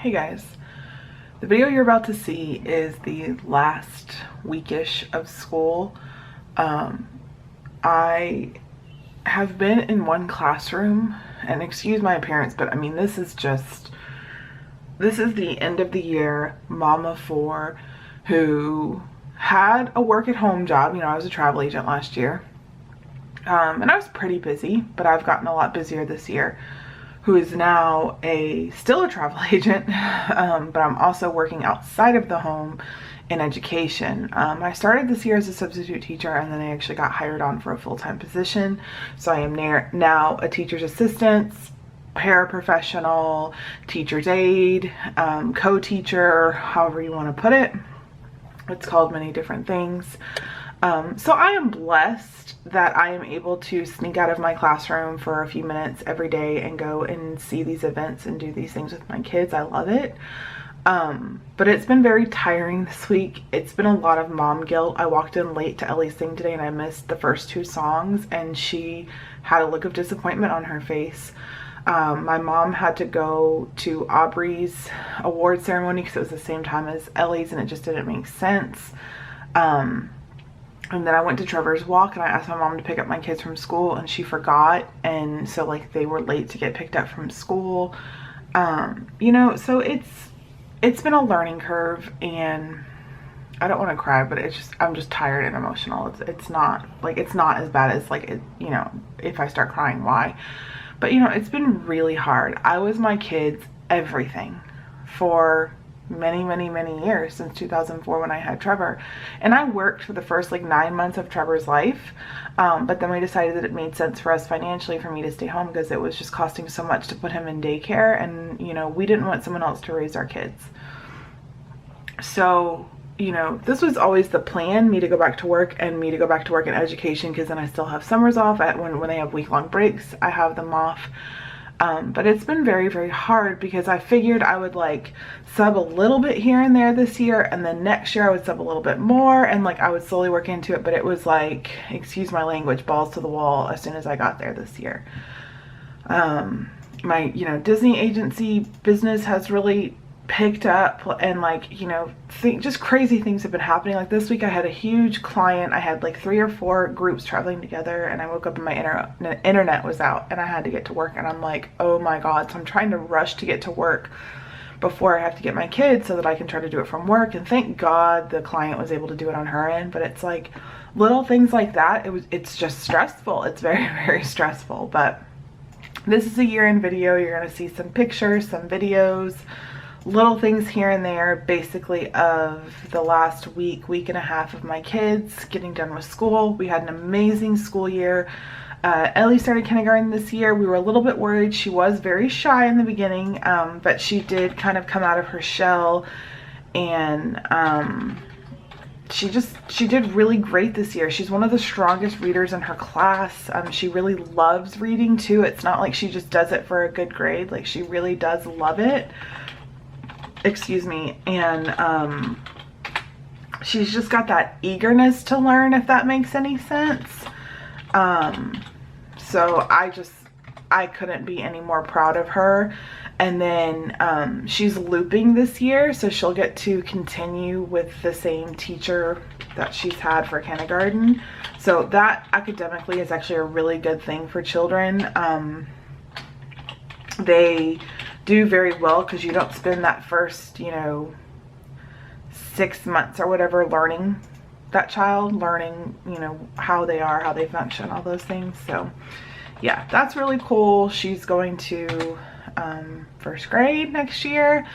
Hey guys, the video you're about to see is the last weekish of school. I have been in one classroom, and excuse my appearance, but I mean this is the end of the year mom of four who had a work at home job. You know, I was a travel agent last year, and I was pretty busy, but I've gotten a lot busier this year. Who is now still a travel agent, but I'm also working outside of the home in education. I started this year as a substitute teacher, and then I actually got hired on for a full-time position. So I am now a teacher's assistant, paraprofessional, teacher's aide, co-teacher, however you want to put it. It's called many different things. So I am blessed that I am able to sneak out of my classroom for a few minutes every day and go and see these events and do these things with my kids. I love it. But it's been very tiring this week. It's been a lot of mom guilt. I walked in late to Ellie's thing today and I missed the first two songs, and she had a look of disappointment on her face. My mom had to go to Aubrey's award ceremony because it was the same time as Ellie's and it just didn't make sense. And then I went to Trevor's walk and I asked my mom to pick up my kids from school, and she forgot, and so like they were late to get picked up from school. You know, so it's been a learning curve, and I don't want to cry, but I'm just tired and emotional. It's not as bad as like it, you know, if I start crying, why? But you know, it's been really hard. I was my kids everything for many years, since 2004 when I had Trevor, and I worked for the first like 9 months of Trevor's life, but then we decided that it made sense for us financially for me to stay home because it was just costing so much to put him in daycare, and you know, we didn't want someone else to raise our kids. So you know, this was always the plan, me to go back to work and me to go back to work in education, because then I still have summers off. When they have week-long breaks, I have them off. But it's been very hard because I figured I would like sub a little bit here and there this year, and then next year I would sub a little bit more, and like I would slowly work into it. But it was like, excuse my language, balls to the wall as soon as I got there this year. My, you know, Disney agency business has really picked up, and like, you know, just crazy things have been happening. Like this week I had a huge client. I had like 3 or 4 groups traveling together, and I woke up and my internet was out and I had to get to work, and I'm like, oh my god. So I'm trying to rush to get to work before I have to get my kids so that I can try to do it from work. And thank god the client was able to do it on her end. But it's like little things like that. It's just stressful. It's very stressful. But this is a year-end video. You're gonna see some pictures, some videos, little things here and there, basically of the last week and a half of my kids getting done with school. We had an amazing school year. Ellie started kindergarten this year. We were a little bit worried. She was very shy in the beginning, but she did kind of come out of her shell, and she did really great this year. She's one of the strongest readers in her class. She really loves reading too. It's not like she just does it for a good grade. Like, she really does love it. Excuse me. And she's just got that eagerness to learn, if that makes any sense. So I couldn't be any more proud of her. And then she's looping this year, so she'll get to continue with the same teacher that she's had for kindergarten. So that academically is actually a really good thing for children. They do very well because you don't spend that first, you know, 6 months or whatever learning that child, learning, you know, how they are, how they function, all those things. So yeah, that's really cool. She's going to first grade next year.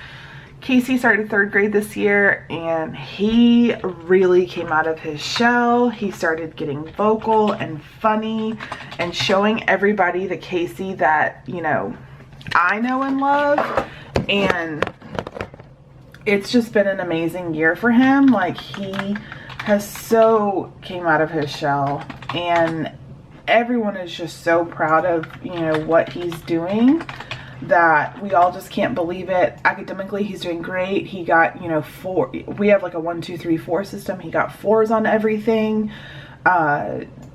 Casey started 3rd grade this year, and he really came out of his shell. He started getting vocal and funny and showing everybody the Casey that, you know, I know and love. And it's just been an amazing year for him. Like, he has so came out of his shell, and everyone is just so proud of, you know, what he's doing, that we all just can't believe it. Academically, he's doing great. He got, you know, 4. We have like a 1, 2, 3, 4 system. He got 4s on everything.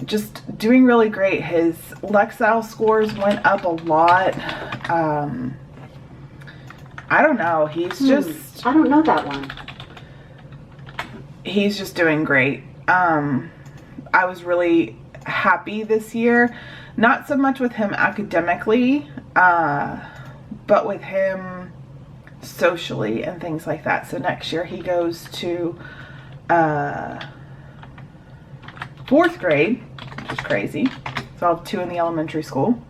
Just doing really great. His Lexile scores went up a lot. I don't know. He's just... I don't know that one. He's just doing great. I was really happy this year. Not so much with him academically, but with him socially and things like that. So next year he goes to 4th grade, which is crazy. So I'll have 2 in the elementary school.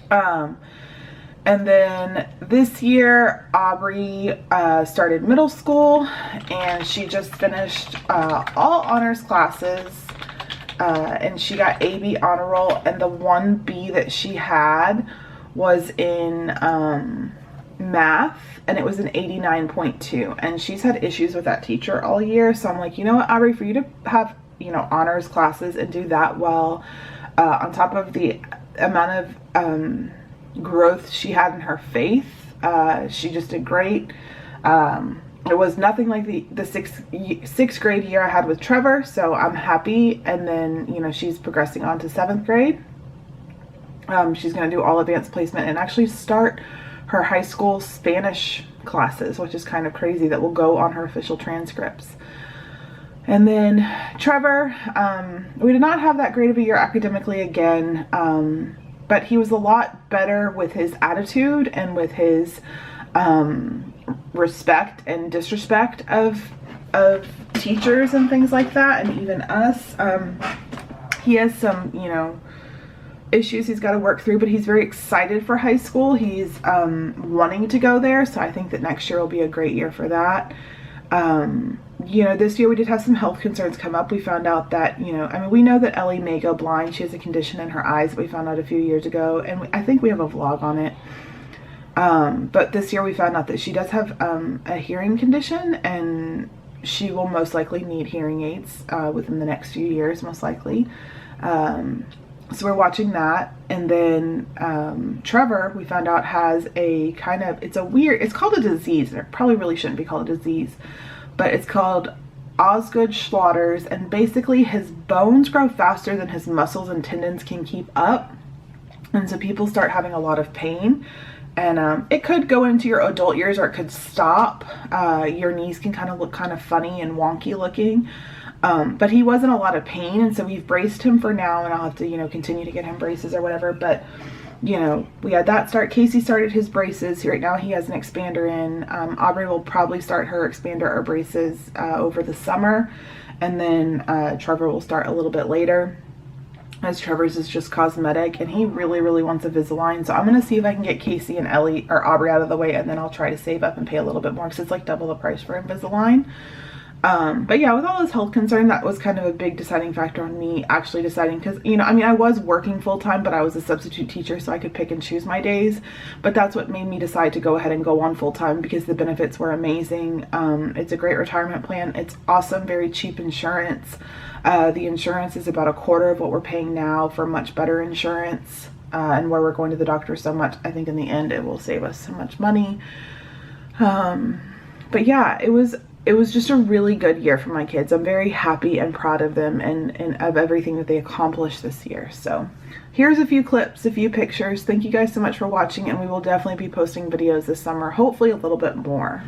And then this year, Aubrey started middle school, and she just finished all honors classes, and she got AB honor roll, and the one B that she had was in math, and it was an 89.2, and she's had issues with that teacher all year. So I'm like, you know what, Aubrey, for you to have, you know, honors classes and do that well, on top of the amount of growth she had in her faith, she just did great. It was nothing like the sixth grade year I had with Trevor, so I'm happy. And then, you know, she's progressing on to 7th grade. She's going to do all advanced placement and actually start her high school Spanish classes, which is kind of crazy, that will go on her official transcripts. And then Trevor, we did not have that great of a year academically again, but he was a lot better with his attitude and with his respect and disrespect of teachers and things like that, and even us. He has some, you know, issues he's got to work through, but he's very excited for high school. He's wanting to go there, so I think that next year will be a great year for that. You know, this year we did have some health concerns come up. We found out that, you know, I mean, we know that Ellie may go blind. She has a condition in her eyes that we found out a few years ago, and I think we have a vlog on it. But this year we found out that she does have a hearing condition, and she will most likely need hearing aids within the next few years, most likely. So we're watching that. And then Trevor, we found out, has a kind of, it's called a disease. It probably really shouldn't be called a disease, but it's called Osgood-Schlatter's, and basically his bones grow faster than his muscles and tendons can keep up, and so people start having a lot of pain. And it could go into your adult years, or it could stop. Your knees can kind of look kind of funny and wonky looking. But he was in a lot of pain, and so we've braced him for now, and I'll have to, you know, continue to get him braces or whatever. But, you know, we had that start. Casey started his braces. Right now he has an expander in. Aubrey will probably start her expander or braces over the summer. And then Trevor will start a little bit later, as Trevor's is just cosmetic, and he really, really wants a Invisalign. So I'm going to see if I can get Casey and Ellie or Aubrey out of the way, and then I'll try to save up and pay a little bit more, because it's like double the price for Invisalign. But yeah, with all this health concern, that was kind of a big deciding factor on me actually deciding, because, you know, I mean, I was working full-time, but I was a substitute teacher, so I could pick and choose my days. But that's what made me decide to go ahead and go on full-time, because the benefits were amazing. It's a great retirement plan. It's awesome, very cheap insurance. The insurance is about a quarter of what we're paying now for much better insurance. And where we're going to the doctor so much, I think in the end it will save us so much money. But yeah, it was just a really good year for my kids. I'm very happy and proud of them and of everything that they accomplished this year. So here's a few clips, a few pictures. Thank you guys so much for watching, and we will definitely be posting videos this summer, hopefully a little bit more.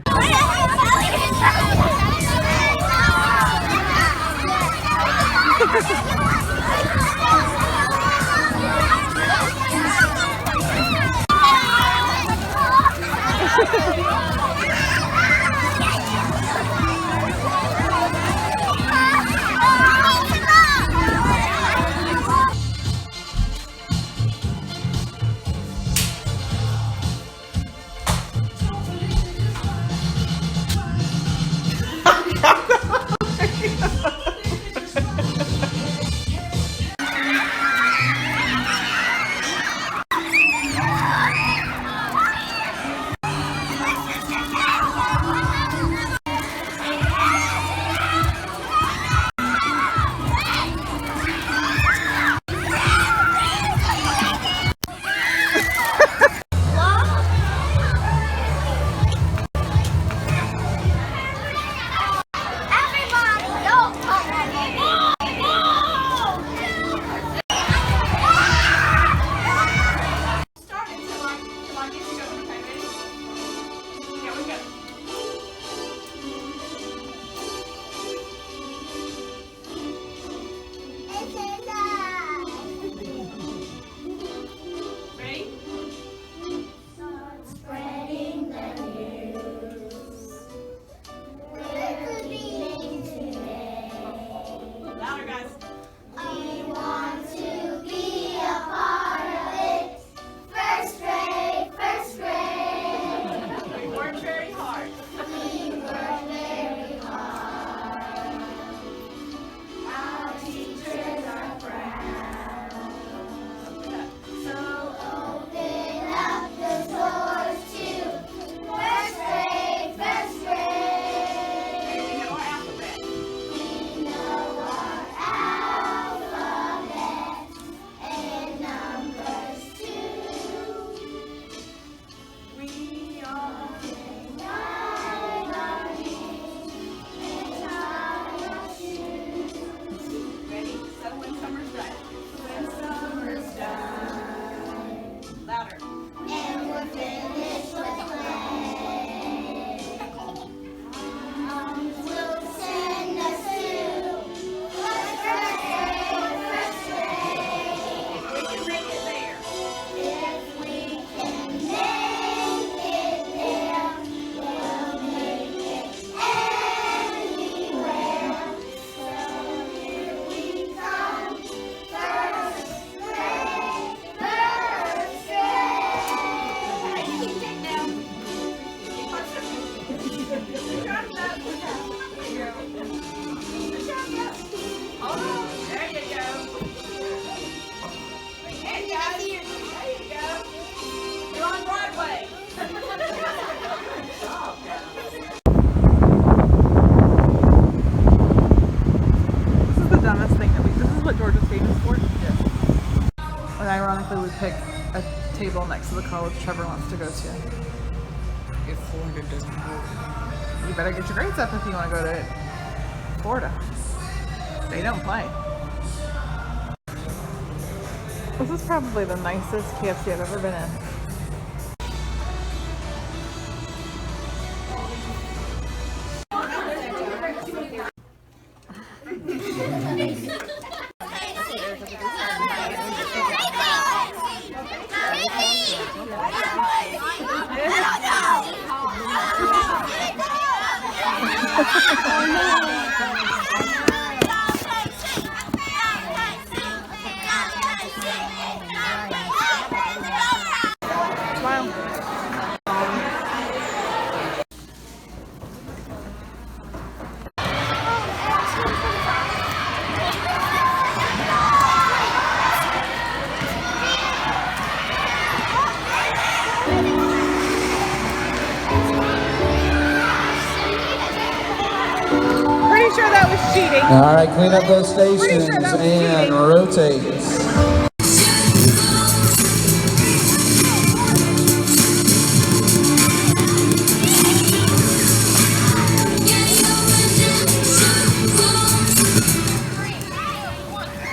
Ironically, we pick a table next to the college Trevor wants to go to. If Florida doesn't go. You better get your grades up if you want to go to Florida. They don't play. This is probably the nicest KFC I've ever been in. Pretty sure that was cheating. All right, clean up those stations and rotate.